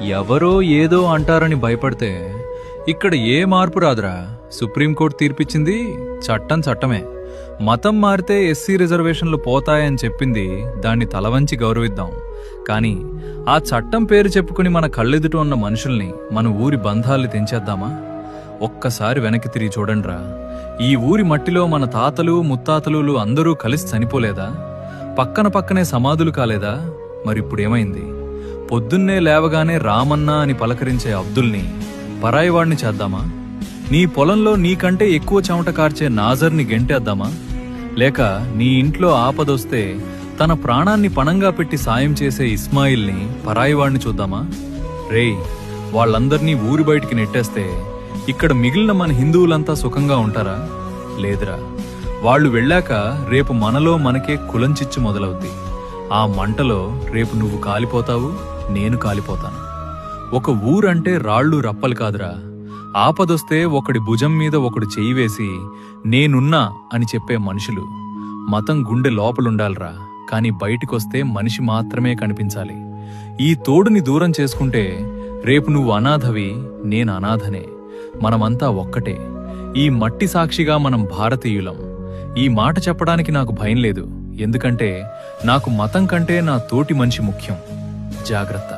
ఎవరో ఏదో అంటారని భయపడితే ఇక్కడ ఏ మార్పు రాదురా. సుప్రీంకోర్టు తీర్పిచ్చింది, చట్టం చట్టమే. మతం మారితే ఎస్సీ రిజర్వేషన్లు పోతాయని చెప్పింది, దాన్ని తలవంచి గౌరవిద్దాం. కానీ ఆ చట్టం పేరు చెప్పుకుని మన కళ్ళెదుట ఉన్న మనుషుల్ని, మన ఊరి బంధాల్ని తెంచేద్దామా? ఒక్కసారి వెనక్కి తిరిగి చూడండిరా. ఈ ఊరి మట్టిలో మన తాతలు ముత్తాతలు అందరూ కలిసి చనిపోలేదా? పక్కన పక్కనే సమాధులు కాలేదా? మరిప్పుడేమైంది? పొద్దున్నే లేవగానే రామన్నా అని పలకరించే అబ్దుల్ని పరాయివాణ్ణి చేద్దామా? నీ పొలంలో నీకంటే ఎక్కువ చెమట కార్చే నాజర్ని గెంటేద్దామా? లేక నీ ఇంట్లో ఆపదొస్తే తన ప్రాణాన్ని పణంగా పెట్టి సాయం చేసే ఇస్మాయిల్ని పరాయివాణ్ణి చూద్దామా? రేయ్, వాళ్ళందర్నీ ఊరి బయటికి నెట్టేస్తే ఇక్కడ మిగిలిన మన హిందువులంతా సుఖంగా ఉంటారా? లేదురా. వాళ్ళు వెళ్ళాక రేపు మనలో మనకే కులంచిచ్చు మొదలవుద్ది. ఆ మంటలో రేపు నువ్వు కాలిపోతావు, నేను కాలిపోతాను. ఒక ఊరంటే రాళ్ళు రప్పలు కాదురా. ఆపదొస్తే ఒకడి భుజం మీద ఒకడు చెయ్యి వేసి నేనున్నా అని చెప్పే మనుషులు. మతం గుండె లోపలుండాలిరా, కాని బయటికొస్తే మనిషి మాత్రమే కనిపించాలి. ఈ తోడుని దూరం చేసుకుంటే రేపు నువ్వు అనాథవి, నేను అనాథనే. మనమంతా ఒక్కటే. ఈ మట్టి సాక్షిగా మనం భారతీయులం. ఈ మాట చెప్పడానికి నాకు భయం లేదు. ఎందుకంటే నాకు మతం కంటే నా తోటి మనిషి ముఖ్యం. జాగ్రత్త.